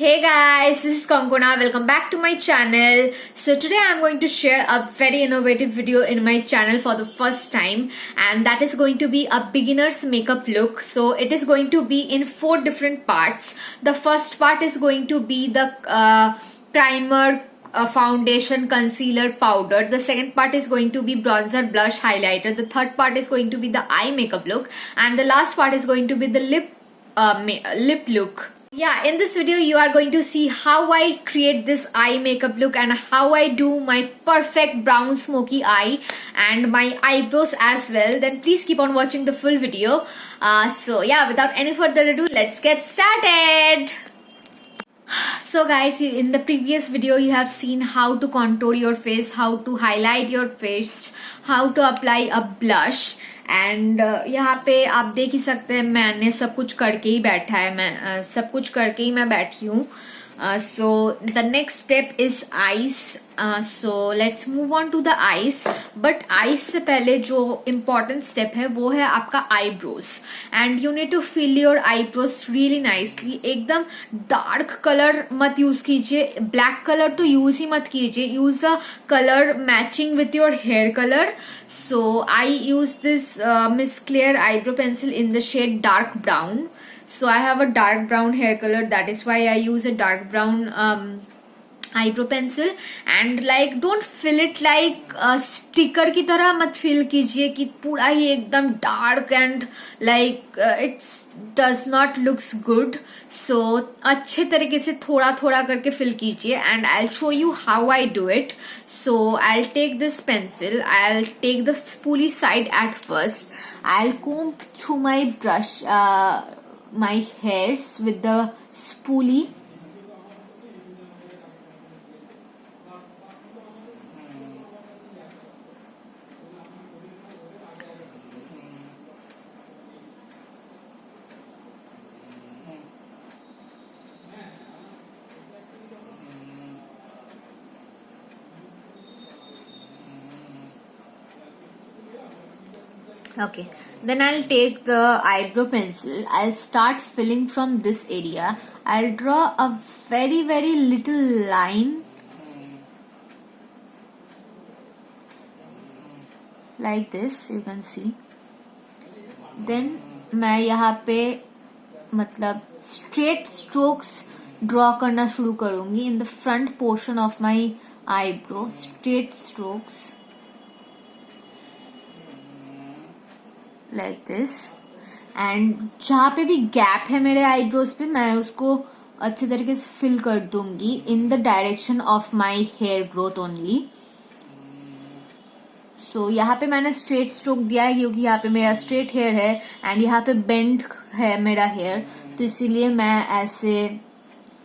Hey guys, this is Konkona. Welcome back to my channel. So today I'm going to share a very innovative video in my channel for the first time, and that is going to be a beginner's makeup look. So it is going to be in 4 different parts. The first part is going to be the primer, foundation, concealer, powder. The second part is going to be bronzer, blush, highlighter. The third part is going to be the eye makeup look, and the last part is going to be the lip look. Yeah, in this video you are going to see how I create this eye makeup look and how I do my perfect brown smoky eye and my eyebrows as well. Then please keep on watching the full video. So yeah, without any further ado, let's get started. So guys, in the previous video you have seen how to contour your face, how to highlight your face, how to apply a blush. And यहाँ पे आप देख ही सकते हैं मैंने सब कुछ करके ही बैठा है, मैं सब कुछ करके ही मैं बैठी हूँ. So the next step is eyes. So let's move on to the eyes. But eyes से पहले जो इम्पोर्टेंट स्टेप है वो है आपका eyebrows. And you need to fill your eyebrows really nicely. एकदम डार्क कलर मत यूज कीजिए, ब्लैक कलर तो यूज ही मत कीजिए. Use a colour matching with your hair colour. So I use this Miss Clear eyebrow pencil in the shade dark brown. So I have a dark brown hair color, that is why I use a dark brown eyebrow pencil. And like don't fill it like sticker की तरह मत fill कीजिए कि पूरा ही एकदम dark and like it does not looks good. So अच्छे तरीके से थोड़ा थोड़ा करके fill कीजिए and I'll show you how I do it. So I'll take this pencil, I'll take the spoolie side at first. I'll comb through my brush, my hairs with the spoolie. Okay, then I'll take the eyebrow pencil. I'll start filling from this area. I'll draw a very little line like this, you can see. Then मैं यहाँ पे मतलब straight strokes draw करना शुरू करूँगी in the front portion of my eyebrow. Straight strokes like this. And जहाँ पे भी गैप है मेरे आईब्रोज पे मैं उसको अच्छे तरीके से फिल कर दूंगी in the direction of my hair growth only. So यहाँ पे मैंने स्ट्रेट स्ट्रोक दिया है क्योंकि यहाँ पे मेरा स्ट्रेट हेयर है एंड यहाँ पे बेंड है मेरा हेयर, तो इसीलिए मैं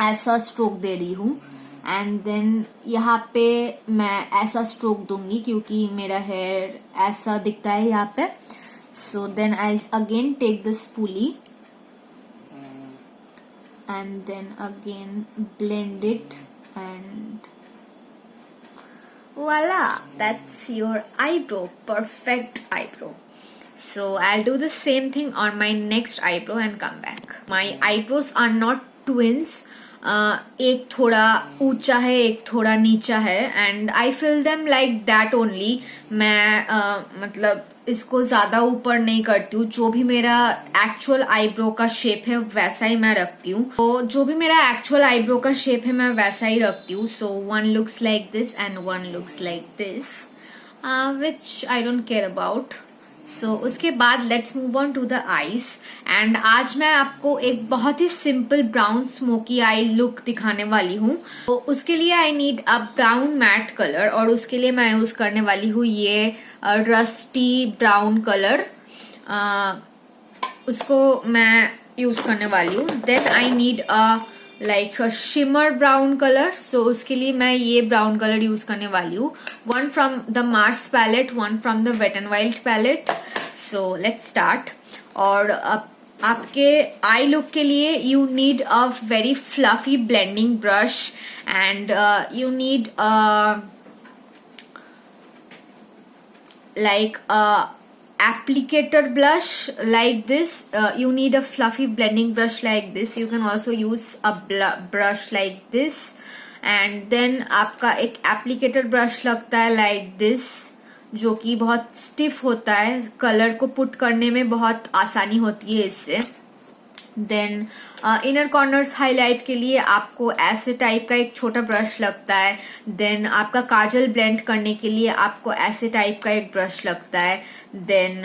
ऐसा स्ट्रोक दे रही हूँ. एंड देन यहाँ पे मैं ऐसा स्ट्रोक दूंगी क्योंकि मेरा हेयर ऐसा दिखता है यहाँ पे. So then I'll again take the spoolie and then again blend it and voila, that's your eyebrow, perfect eyebrow. So I'll do the same thing on my next eyebrow and come back. My eyebrows are not twins. एक थोड़ा ऊंचा है एक थोड़ा नीचा है and I fill them like that only. मैं मतलब इसको ज्यादा ऊपर नहीं करती हूँ. जो भी मेरा एक्चुअल आईब्रो का शेप है वैसा ही मैं रखती हूँ. तो जो भी मेरा एक्चुअल आईब्रो का शेप है मैं वैसा ही रखती हूँ. So one looks like this and one looks like this, which I don't care about. So उसके बाद let's move on to the eyes. And आज मैं आपको एक बहुत ही simple brown smoky eye look दिखाने वाली हूँ. तो उसके लिए I need a brown matte colour और उसके लिए मैं यूज करने वाली हूँ ये रस्टी ब्राउन कलर. उसको मैं यूज करने वाली हूँ. Then I need a like shimmer brown colour. So उसके लिए मैं ये ब्राउन कलर यूज करने वाली हूँ. One from the Mars palette, one from the wet and wild palette. So let's start. और आपके आई लुक के लिए you need a very fluffy blending brush and you need like applicator blush like this. You need a fluffy blending brush like this. You can also use a brush like this, and then आपका एक applicator brush लगता है like this, जो कि बहुत stiff होता है, colour को पुट करने में बहुत आसानी होती है इससे. देन इनर कॉर्नर्स हाईलाइट के लिए आपको ऐसे टाइप का एक छोटा ब्रश लगता है. देन आपका काजल ब्लेंड करने के लिए आपको ऐसे टाइप का एक ब्रश लगता है. Then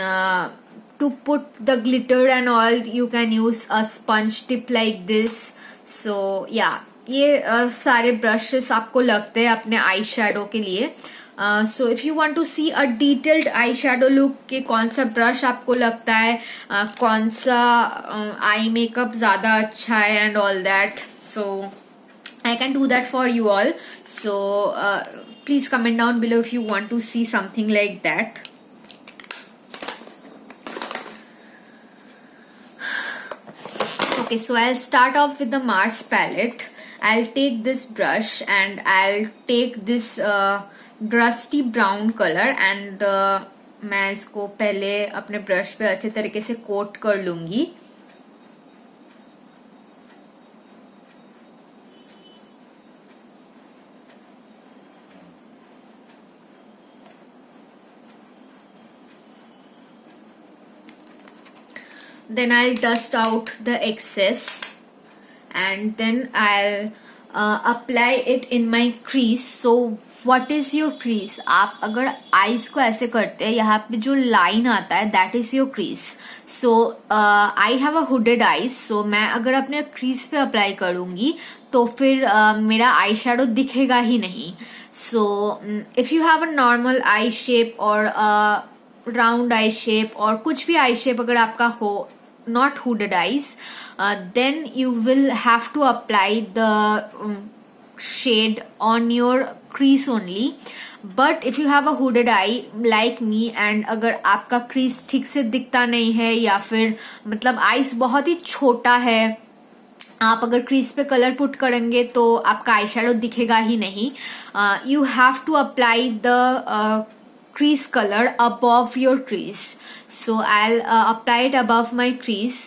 to put the glitter and all you can use a sponge tip like this. So या ये सारे ब्रशेस आपको लगते हैं अपने आई शेडो के लिए. So if you want to see a detailed eyeshadow look के कौन सा ब्रश आपको लगता है, कौन सा आई मेकअप ज्यादा अच्छा है and all that, so I can do that for you all. So please comment down below if you want to see something like that. Okay, so I'll start off with the Mars palette. I'll take this brush and I'll take this dusty brown color and मैं इसको पहले अपने brush पे अच्छे तरीके से coat कर लूंगी. Then I'll dust out the excess and then I'll apply it in my crease. So what is your crease? आप अगर eyes को ऐसे करते हैं, यहाँ पे जो line आता है that is your crease. So I have a hooded eyes, so मैं अगर अपने crease पे apply करूंगी तो फिर मेरा आई शेडो दिखेगा ही नहीं. So if you have a normal eye shape or round eye shape और कुछ भी आई शेप अगर आपका हो, not hooded eyes, then you will have to apply the shade on your crease only. But if you have a hooded eye like me and अगर आपका crease ठीक से दिखता नहीं है या फिर मतलब आईज बहुत ही छोटा है, आप अगर क्रीज पे कलर पुट करेंगे तो आपका आई शेडो दिखेगा ही नहीं. You have to apply the crease color above your crease. So I'll apply it above my crease.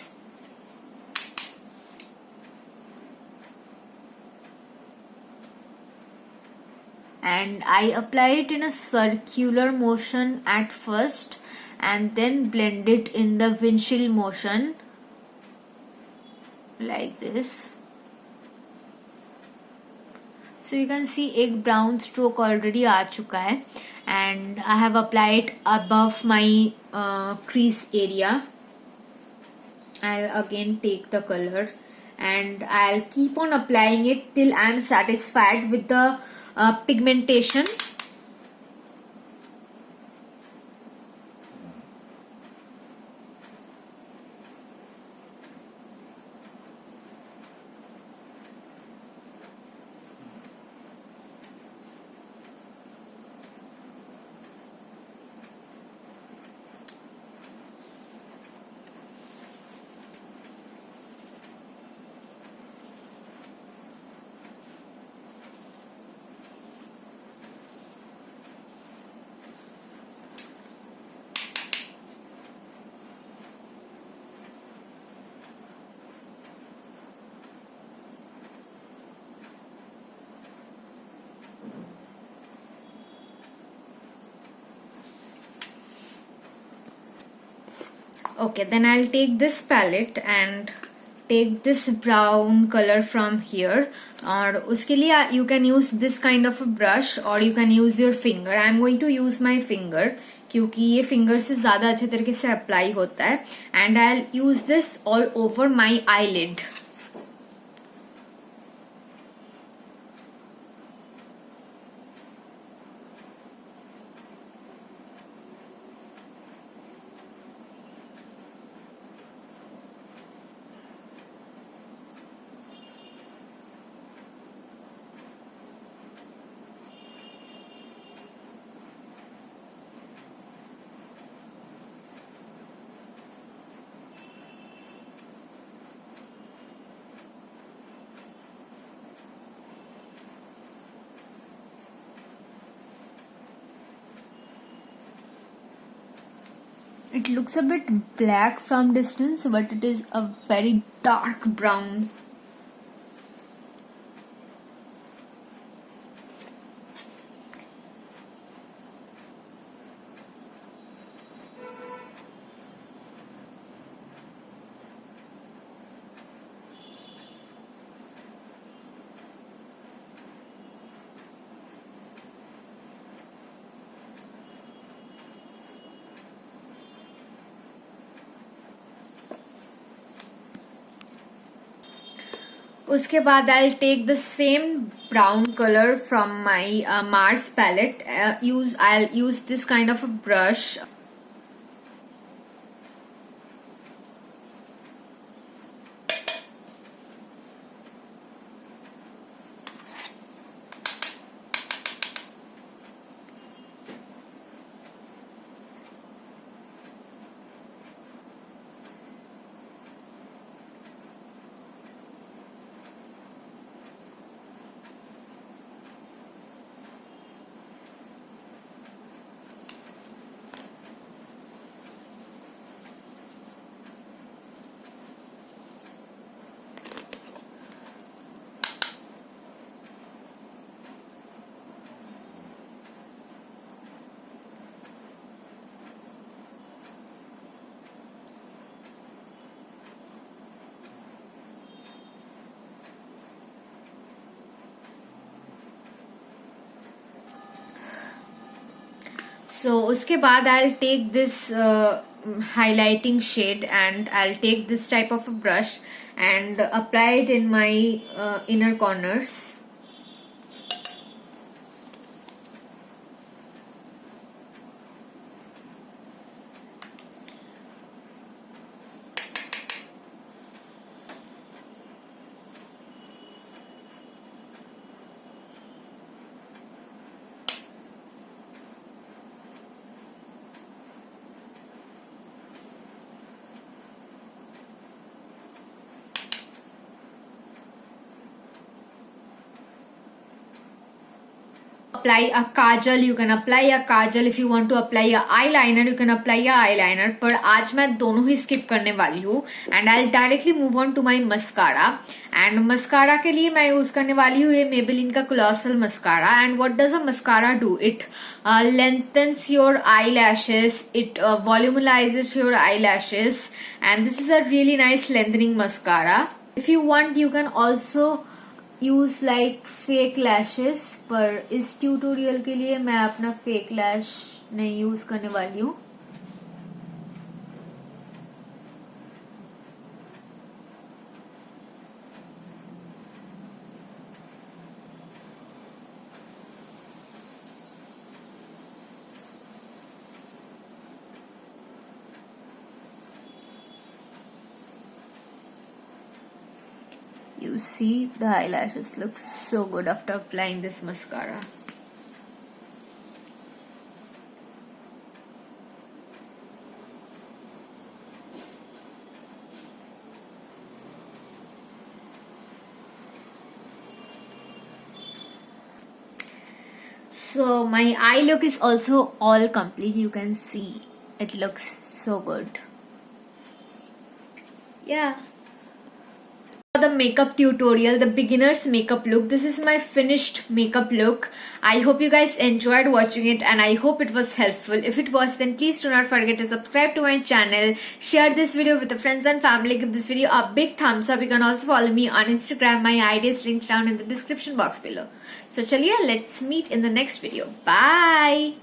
And I apply it in a circular motion at first and then blend it in the windshield motion like this. So you can see एक brown stroke already आ चुका है and I have applied above my crease area. I'll again take the color and I'll keep on applying it till I'm satisfied with the pigmentation. Okay, then I'll take this palette and take this brown color from here. और उसके लिए you can use this kind of a brush or you can use your finger. I'm going to use my finger क्योंकि ये finger से ज़्यादा अच्छे तरीके से apply होता है. And I'll use this all over my eyelid. It looks a bit black from distance, but it is a very dark brown. उसके बाद I'll take the same brown color from my Mars palette. I'll use this kind of a brush. So उसके बाद I'll take this highlighting shade and I'll take this type of a brush and apply it in my inner corners. Apply a kajal, you can apply a kajal. If you want to apply a eyeliner, you can apply a eyeliner. पर आज मैं दोनों ही skip करने वाली हूँ and I'll directly move on to my mascara. And mascara के लिए मैं use करने वाली हूँ ये Maybelline का Colossal Mascara. And what does a mascara do? It lengthens your eyelashes, it volumizes your eyelashes, and this is a really nice lengthening mascara. If you want, you can also use like fake lashes, पर इस tutorial के लिए मैं अपना fake लैश नहीं use करने वाली हूँ. You see, the eyelashes look so good after applying this mascara. So my eye look is also all complete. You can see it looks so good. Yeah. The makeup tutorial, the beginner's makeup look. This is my finished makeup look. I hope you guys enjoyed watching it and I hope it was helpful. If it was, then please do not forget to subscribe to my channel, share this video with your friends and family, give this video a big thumbs up. You can also follow me on Instagram. My ID is linked down in the description box below. So chaliye, let's meet in the next video. Bye.